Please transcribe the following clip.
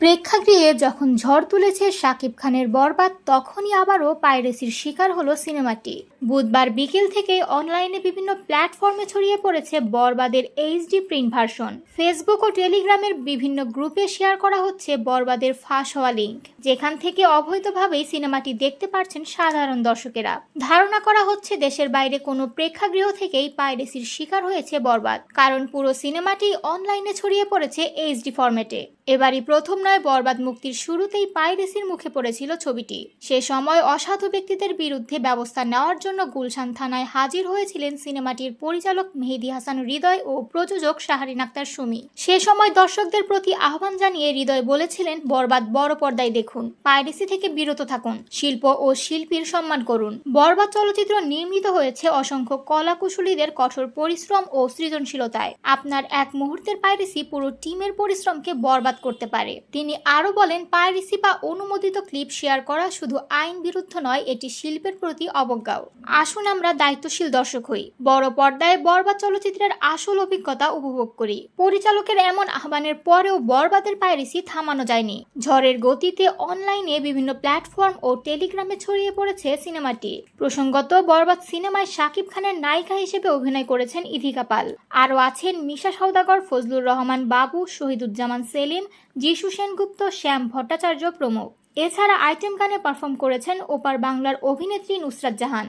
প্রেক্ষাগৃহে যখন ঝড় তুলেছে শাকিব খানের বরবাদ, তখনই আবারও পাইরেসির শিকার হলো সিনেমাটি। বুধবার বিকেল থেকেই অনলাইনে বিভিন্ন প্ল্যাটফর্মে ছড়িয়ে পড়েছে বরবাদের এইচডি প্রিন্ট ভার্সন। ফেসবুক ও টেলিগ্রামের বিভিন্ন গ্রুপে শেয়ার করা হচ্ছে বরবাদের ফাঁস হওয়া লিঙ্ক, যেখান থেকে অবৈধভাবেই সিনেমাটি দেখতে পারছেন সাধারণ দর্শকেরা। ধারণা করা হচ্ছে দেশের বাইরে কোনো প্রেক্ষাগৃহ থেকেই পাইরেসির শিকার হয়েছে বরবাদ, কারণ পুরো সিনেমাটি অনলাইনে ছড়িয়ে পড়েছে এইচডি ফরম্যাটে। এবারই প্রথম নয়, বরবাদ মুক্তির শুরুতেই পাইরেসির মুখে পড়েছিল ছবিটি। সে সময় অসাধু ব্যক্তিদের বিরুদ্ধে ব্যবস্থা নেওয়ার জন্য গুলশান থানায় হাজির হয়েছিলেন সিনেমাটির পরিচালক মেহেদী হাসান হৃদয় ও প্রযোজক শাহরিন আক্তার সুমি। সে সময় দর্শকদের প্রতি আহ্বান জানিয়ে হৃদয় বলেছিলেন, বরবাদ বড় পর্দায় দেখুন, পাইরেসি থেকে বিরত থাকুন, শিল্প ও শিল্পীর সম্মান করুন। বরবাদ চলচ্চিত্র নির্মিত হয়েছে অসংখ্য কলাকুশলীদের কঠোর পরিশ্রম ও সৃজনশীলতায়। আপনার এক মুহূর্তের পাইরেসি পুরো টিমের পরিশ্রমকে বরবাদ করতে পারে। তিনি আরো বলেন, পাইরেসি বা অনুমোদিত ক্লিপ শেয়ার করা শুধু আইন বিরুদ্ধ নয়, এটি শিল্পের প্রতি অবজ্ঞাও। আসুন আমরা দায়িত্বশীল দর্শক হই, বড় পর্দায় বরবাদ চলচ্চিত্রের আসল অভিজ্ঞতা উপভোগ করি। পরিচালকের এমন আহ্বানের পরেও বরবাদের পাইরেসি থামানো যায়নি। ঝড়ের গতিতে অনলাইনে বিভিন্ন প্ল্যাটফর্ম ও টেলিগ্রামে ছড়িয়ে পড়েছে সিনেমাটি। প্রসঙ্গত, বরবাদ সিনেমায় শাকিব খানের নায়িকা হিসেবে অভিনয় করেছেন ইথিকা পাল। আরও আছেন মিশা সওদাগর, ফজলুর রহমান বাবু, শহীদুজ্জামান সেলিম, যিশু সেনগুপ্ত, শ্যাম ভট্টাচার্য প্রমুখ। এছাড়া আইটেম গানে পারফর্ম করেছেন ওপার বাংলার অভিনেত্রী নুসরাত জাহান।